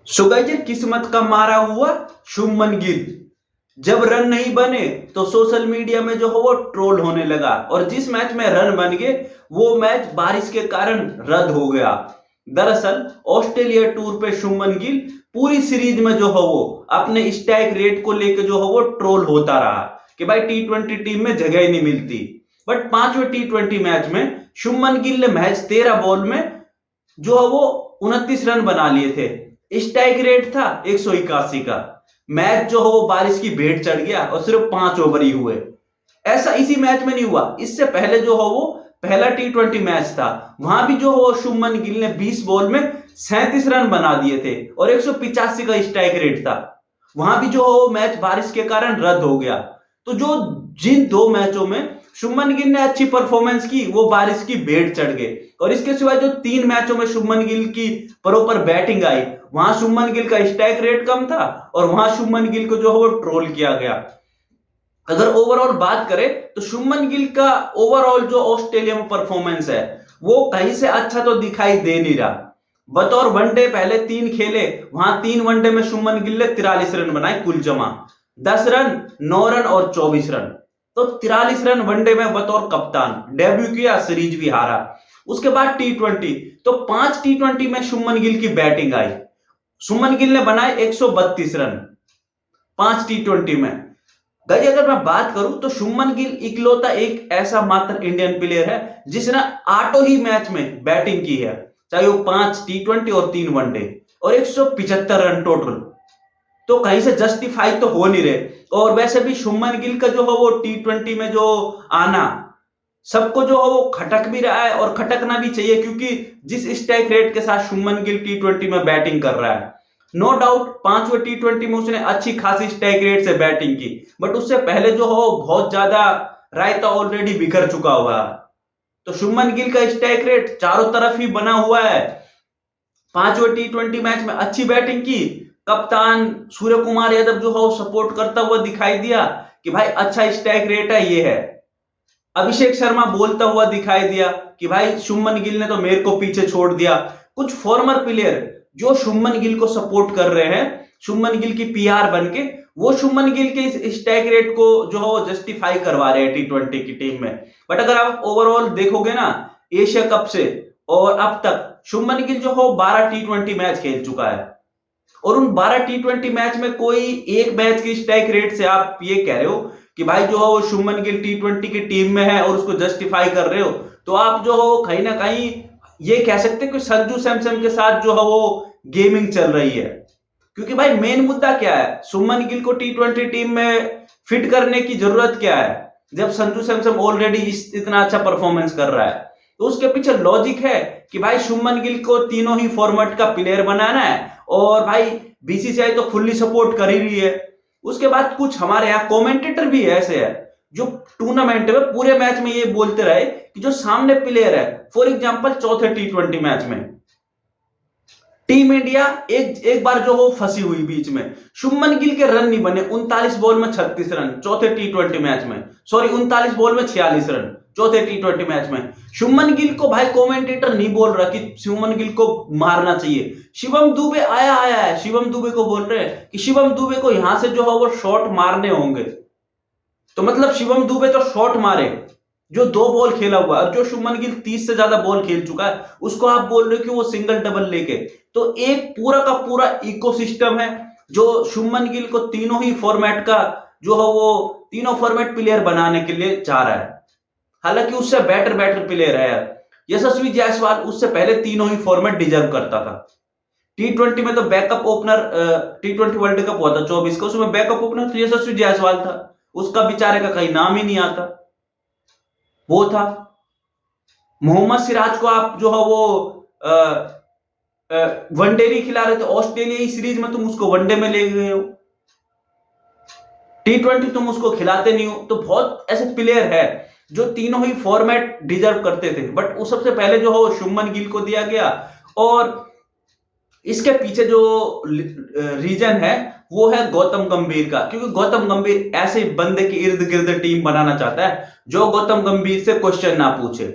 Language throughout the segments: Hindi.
सो गाइस ये किस्मत का मारा हुआ शुभमन गिल जब रन नहीं बने तो सोशल मीडिया में जो है वो ट्रोल होने लगा और जिस मैच में रन बन गए वो मैच बारिश के कारण रद्द हो गया। दरअसल ऑस्ट्रेलिया टूर पे शुभमन गिल पूरी सीरीज में जो है वो अपने स्ट्राइक रेट को लेकर जो है वो ट्रोल होता रहा कि भाई टी20 टीम में जगह ही नहीं मिलती। बट पांचवें टी20 मैच में शुभमन गिल ने महज 13 बॉल में जो है वो 29 रन बना लिए थे। स्ट्राइक रेट था 181 का। मैच जो है वो बारिश की भेंट चढ़ गया और सिर्फ 5 ओवर ही हुए। ऐसा इसी मैच में नहीं हुआ, इससे पहले जो है वो पहला टी20 मैच था, वहां भी जो है वो शुभमन गिल ने 20 बॉल में 37 रन बना दिए थे और 185 का स्ट्राइक रेट था। वहां भी जो है वो मैच बारिश के कारण रद्द हो गया। तो जो जिन दो मैचों में शुभमन गिल ने अच्छी परफॉर्मेंस की वो बारिश की भेंट चढ़ गए और इसके सिवाय जो 3 मैचों में शुभमन गिल की प्रॉपर बैटिंग आई वहां शुभमन गिल का स्ट्राइक रेट कम था और वहां शुभमन गिल को जो है वो ट्रोल किया गया। अगर ओवरऑल बात करें तो शुभमन गिल का ओवरऑल जो ऑस्ट्रेलिया में परफॉर्मेंस है वो कहीं से अच्छा तो दिखाई दे नहीं रहा। बतौर वनडे पहले 3 खेले, वहां 3 वनडे में शुभमन गिल ने 43 रन बनाए कुल जमा, 10 रन 9 रन और 24 रन। तो 43 रन वनडे में बतौर कप्तान डेब्यू किया, सीरीज भी हारा। उसके बाद टी20 तो 5 टी20 में शुभमन गिल की बैटिंग आई। शुभमन गिल ने बनाए 132 रन 5 टी20 में। गाइस अगर मैं बात करूं तो शुभमन गिल इकलौता एक ऐसा मात्र इंडियन प्लेयर है जिसने 8 ही मैच में बैटिंग की है, चाहे वो 5 टी20 और 3 वनडे, और 175 रन टोटल। तो कहीं से जस्टिफाई तो हो नहीं रहे। और वैसे भी शुभमन गिल का जो है वो टी20 में जो आना सबको जो है वो खटक भी रहा है और खटकना भी चाहिए, क्योंकि जिस स्ट्राइक रेट के साथ शुभमन गिल टी20 में बैटिंग कर रहा है, नो डाउट 5वें टी20 में उसने अच्छी खासी स्ट्राइक रेट से बैटिंग की, बट उससे पहले जो हो बहुत ज्यादा रायता ऑलरेडी बिखर चुका हुआ है। तो शुभमन गिल का स्ट्राइक रेट चारों तरफ ही बना हुआ है। 5वें टी20 मैच में अच्छी बैटिंग की, कप्तान सूर्य कुमार यादव जो है सपोर्ट करता हुआ दिखाई दिया कि भाई अच्छा स्ट्राइक रेट है ये है। अभिषेक शर्मा बोलता हुआ दिखाई दिया कि भाई शुभमन गिल ने तो मेरे को पीछे छोड़ दिया। कुछ फॉर्मर प्लेयर जो शुभमन गिल को सपोर्ट कर रहे हैं, शुभमन गिल की पीआर बनके, वो शुभमन गिल के इस स्ट्राइक रेट को जो है वो जस्टिफाई करवा रहे हैं टी20 की टीम में। बट अगर आप ओवरऑल देखोगे ना एशिया कप से और अब तक शुभमन गिल जो है 12 टी20 मैच खेल चुका है और उन 12 टी20 मैच में कोई एक मैच की स्ट्राइक रेट से आप ये कह रहे हो कि भाई जो है वो शुभमन गिल टी20 की टीम में है और उसको जस्टिफाई कर रहे हो, तो आप जो हो कहीं ना कहीं ये कह सकते हैं कि संजू सैमसन के साथ जो है वो गेमिंग चल रही है। क्योंकि भाई मेन मुद्दा क्या है, शुभमन गिल को टी20 टीम में फिट करने की जरूरत क्या है जब संजू सैमसन ऑलरेडी इतना अच्छा परफॉर्मेंस कर रहा है। तो उसके पीछे लॉजिक है कि भाई शुभमन गिल को तीनों ही फॉर्मेट का प्लेयर बनाना है और भाई बीसीसीआई तो फुल्ली सपोर्ट कर ही रही है। उसके बाद कुछ हमारे यहाँ कमेंटेटर भी ऐसे है जो टूर्नामेंट में पूरे मैच में ये बोलते रहे कि जो सामने प्लेयर है, फॉर एग्जांपल चौथे टी20 मैच में टीम इंडिया एक बार जो हो फंसी हुई बीच में, शुभमन गिल के रन नहीं बने, 39 बॉल में 36 रन चौथे टी20 मैच में, सॉरी 39 बॉल में 46 रन चौथे टी20 मैच में। शुभमन गिल को भाई कमेंटेटर नहीं बोल रहा कि शुभमन गिल को मारना चाहिए, शिवम दुबे आया है, शिवम दुबे को बोल रहे हैं कि शिवम दुबे को यहां से जो है वो शॉट मारने होंगे। तो मतलब शिवम दुबे तो शॉट मारे जो 2 बॉल खेला हुआ है, और जो शुभमन गिल 30 से ज्यादा बॉल खेल चुका है उसको आप बोल रहे हो कि वो सिंगल डबल लेके। तो एक पूरा का पूरा इकोसिस्टम है जो शुभमन गिल को तीनों ही फॉर्मेट का जो है वो तीनों फॉर्मेट प्लेयर बनाने के लिए चाह रहा है। हालांकि उससे बेटर प्लेयर है यार, यशस्वी जायसवाल उससे पहले तीनों ही फॉर्मेट डिजर्व करता था। टी20 में तो बैकअप ओपनर, टी20 वर्ल्ड कप हुआ था 24 का, उसमें बैकअप ओपनर तो यशस्वी जायसवाल था, उसका बेचारे का कहीं नाम ही नहीं आता। वो था मोहम्मद सिराज को आप जो है वो वनडे नहीं खिला रहे थे, ऑस्ट्रेलिया सीरीज में तुम उसको वनडे में ले गए हो, टी20 तुम उसको खिलाते नहीं हो। तो बहुत ऐसे प्लेयर है जो तीनों ही फॉर्मेट डिजर्व करते थे, बट वो सबसे पहले जो है वो शुभमन गिल को दिया गया। और इसके पीछे जो रीजन है वो है गौतम गंभीर का, क्योंकि गौतम गंभीर ऐसे बंदे के इर्द गिर्द टीम बनाना चाहता है जो गौतम गंभीर से क्वेश्चन ना पूछे।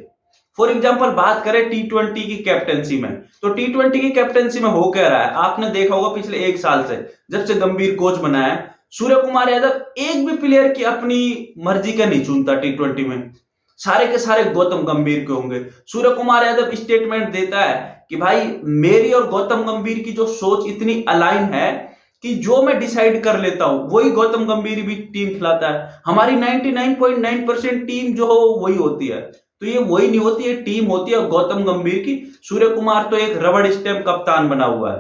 फॉर एग्जाम्पल बात करें T20 की कैप्टेंसी में, तो T20 की कैप्टेंसी में हो क्या रहा है, आपने देखा होगा पिछले 1 साल से जब से गंभीर कोच बना है, सूर्य कुमार यादव एक भी प्लेयर की अपनी मर्जी का नहीं चुनता T20 में, सारे के सारे गौतम गंभीर के होंगे। सूर्य कुमार यादव स्टेटमेंट देता है कि भाई मेरी और गौतम गंभीर की जो सोच इतनी अलाइन है कि जो मैं डिसाइड कर लेता हूं वही गौतम गंभीर भी टीम खिलाता है। हमारी 99.9% टीम जो हो वही होती है, तो ये वही नहीं होती है, टीम होती है गौतम गंभीर की। सूर्य कुमार तो एक रबड़ स्टैम्प कप्तान बना हुआ है।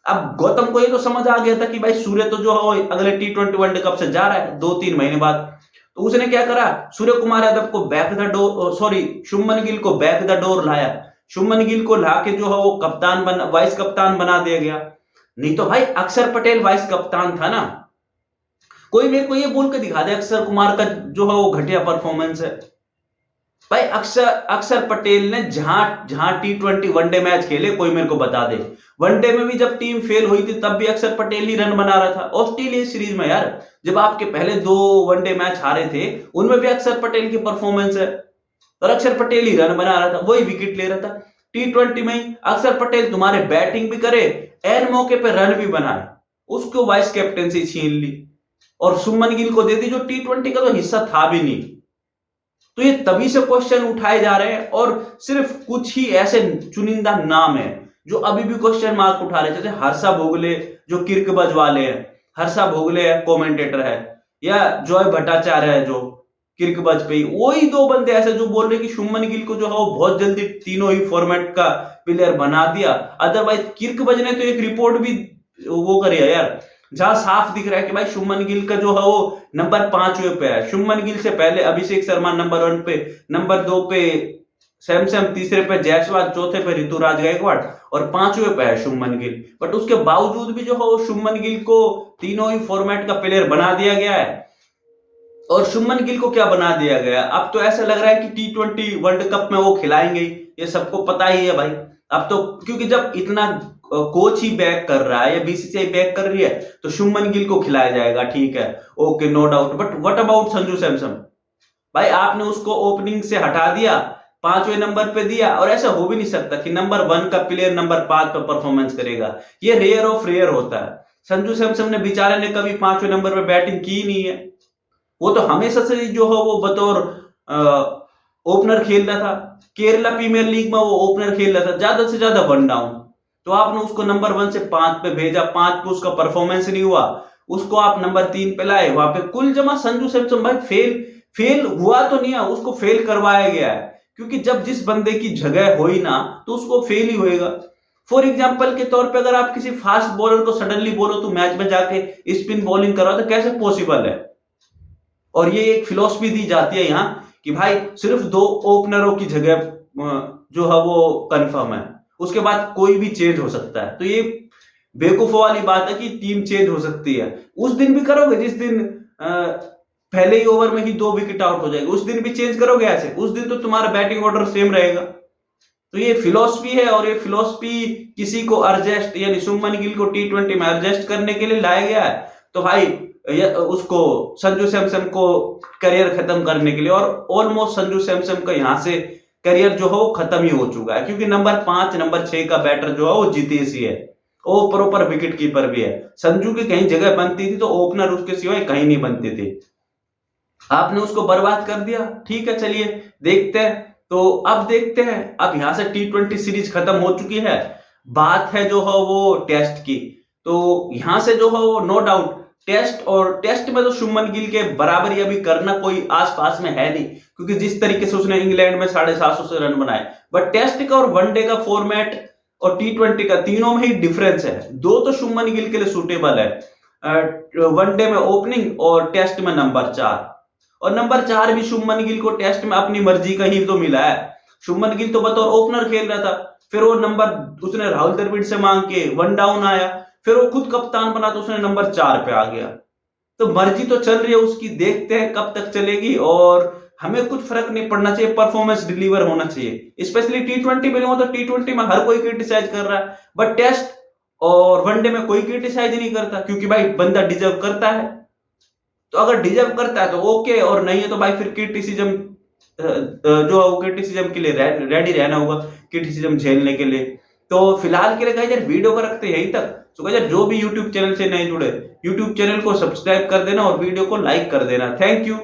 अब गौतम को ये तो समझ आ गया था कि भाई सूर्य तो जो है अगले T20 वर्ल्ड कप से जा रहा है 2-3 महीने बाद, तो उसने क्या करा, सूर्य कुमार यादव को back the door, sorry Shubman Gill को बैक द डोर लाया। शुभमन गिल को लाके जो है वो वाइस कप्तान बना दिया गया। नहीं तो भाई अक्षर पटेल वाइस कप्तान था ना, कोई मेरे को ये बोल के दिखा दे अक्षर कुमार का जो है वो घटिया परफॉर्मेंस है। भाई अक्षर पटेल ने जहां T20 वनडे मैच खेले कोई मेरे को बता दे, वनडे में भी जब टीम फेल हुई थी तब भी अक्षर पटेल ही रन बना रहा था। ऑस्ट्रेलिया सीरीज में यार जब आपके पहले 2 वनडे मैच हारे थे उनमें भी अक्षर पटेल की परफॉर्मेंस है, और अक्षर पटेल ही रन बना रहा था, वही विकेट ले रहा था। T20 में अक्षर पटेल तुम्हारे बैटिंग भी करे, एन मौके पे रन भी बनाए, उसको वाइस कैप्टेंसी छीन ली और शुभमन गिल को दे दी जो T20 का तो हिस्सा था भी नहीं। तो ये तभी से क्वेश्चन उठाए जा रहे हैं और सिर्फ कुछ ही ऐसे चुनिंदा नाम है जो अभी भी क्वेश्चन मार्क उठा रहे हैं, जैसे हर्षा भोगले जो किर्कबज वाले हैं, हर्षा भोगले है कमेंटेटर है, या जॉय भट्टाचार्य है जो किर्कबज पे, वही 2 बंदे ऐसे जो बोल रहे कि शुभमन गिल को जो है वो बहुत जल्दी तीनों ही फॉर्मेट का प्लेयर बना दिया। अदरवाइज किर्कबज ने तो एक रिपोर्ट भी वो करी है यार, जहां साफ दिख रहा है कि भाई शुभमन गिल का जो है वो नंबर 5वें पे है। शुभमन गिल से पहले अभिषेक शर्मा नंबर 1 पे, नंबर 2 पे सैमसन, तीसरे पे जायसवाल, चौथे पे ऋतुराज गायकवाड़ और 5वें पे है शुभमन गिल। बट उसके बावजूद भी जो है वो शुभमन गिल को तीनों ही फॉर्मेट का प्लेयर बना दिया गया है। और शुभमन गिल को क्या बना दिया गया, अब तो ऐसा लग रहा है कि T20 वर्ल्ड कप में वो खिलाएंगे, ये सबको पता ही है भाई। अब तो क्योंकि जब इतना कोच ही बैक कर रहा है या BCCI बैक कर रही है तो शुभमन गिल को खिलाया जाएगा, ठीक है, okay, no doubt. But what about Sanju Samson, भाई आपने उसको ओपनिंग से हटा दिया, 5वें नंबर पे दिया, और ऐसा हो भी नहीं सकता कि नंबर 1 का प्लेयर नंबर 5 पे परफॉर्मेंस करेगा, ये रेयर ऑफ रेयर होता है। संजू सैमसन ने बेचारे ने कभी 5वें नंबर पे बैटिंग की नहीं है, वो तो हमेशा से जो है वो बतौर ओपनर खेल रहा था। केरला प्रीमियर लीग में वो ओपनर खेल रहा था, ज्यादा से ज्यादा 1 डाउन, तो आपने उसको नंबर 1 से 5 पे भेजा, 5 पे उसका परफॉर्मेंस नहीं हुआ, उसको आप नंबर 3 पे लाए, वहां पे कुल जमा संजू सैमसन भाई फेल हुआ तो नहीं है, उसको फेल करवाया गया है, क्योंकि जब जिस बंदे की जगह हो ही ना तो उसको फेल ही होएगा। फॉर एग्जाम्पल के तौर पे अगर आप किसी फास्ट बॉलर को सडनली बोलो तो मैच में जाके स्पिन बॉलिंग करो तो कैसे पॉसिबल है। और ये एक फिलॉसफी दी जाती है यहाँ कि भाई सिर्फ 2 ओपनरों की जगह जो है वो कंफर्म है, उसके बाद कोई भी चेंज हो सकता है। तो ये बेवकूफों वाली बात है कि टीम चेंज हो सकती है, उस दिन भी करोगे जिस दिन पहले ही ओवर में ही 2 विकेट आउट हो जाएगी, उस दिन भी चेंज करोगे ऐसे, उस दिन तो तुम्हारा बैटिंग ऑर्डर सेम रहेगा। तो ये फिलॉसफी है, और ये फिलॉसफी किसी को एडजस्ट, यानी शुभमन गिल को T20 में एडजस्ट करने के लिए लाया गया है, तो भाई उसको संजू सैमसन को करियर खत्म करने के लिए, और ऑलमोस्ट संजू सैमसन का यहां से करियर जो है वो खत्म ही हो चुका है, क्योंकि नंबर 5 नंबर 6 का बैटर जो है वो जितेश ही है, वो प्रॉपर विकेट कीपर भी है। संजू की कहीं जगह बनती थी तो ओपनर उसके सिवाय कहीं नहीं बनती थी, आपने उसको बर्बाद कर दिया। ठीक है, चलिए देखते हैं। तो अब देखते हैं, अब यहां से T20 सीरीज खत्म हो चुकी है, बात है जो है वो टेस्ट की। तो यहां से जो है वो नो डाउट टेस्ट में तो शुभमन गिल के बराबरी अभी करना कोई आसपास में है नहीं, क्योंकि जिस तरीके से उसने इंग्लैंड में 750 से रन बनाए। बट टेस्ट का और वनडे का फॉर्मेट और T20 का तीनों में ही डिफरेंस है। 2 तो शुभमन गिल के लिए सुटेबल है, वनडे में ओपनिंग और टेस्ट में नंबर 4, और नंबर 4 भी शुभमन गिल को टेस्ट में अपनी मर्जी का ही तो मिला है। शुभमन गिल तो बतौर ओपनर खेल रहा था, फिर वो नंबर उसने राहुल द्रविड़ से मांग के 1 डाउन आया, फिर वो खुद कप्तान बना तो उसने नंबर 4 पे आ गया। तो मर्जी तो चल रही है उसकी, देखते हैं कब तक चलेगी, और हमें कुछ फर्क नहीं पड़ना चाहिए, परफॉर्मेंस डिलीवर होना चाहिए। स्पेशली T20 में हो तो T20 में हर कोई क्रिटिसाइज कर रहा है, बट टेस्ट और वनडे में कोई क्रिटिसाइज नहीं करता, क्योंकि भाई बंदा डिजर्व करता है। तो अगर डिजर्व करता है तो ओके, और नहीं है तो भाई फिर क्रिटिसिज्म जो है वो क्रिटिसिज्म के लिए रेडी रहना होगा, क्रिटिसिज्म झेलने के लिए। तो फिलहाल के लिए गाइस यार वीडियो को रखते हैं यहीं तक। तो गाइस यार जो भी यूट्यूब चैनल से नए जुड़े, यूट्यूब चैनल को सब्सक्राइब कर देना और वीडियो को लाइक कर देना। Thank you.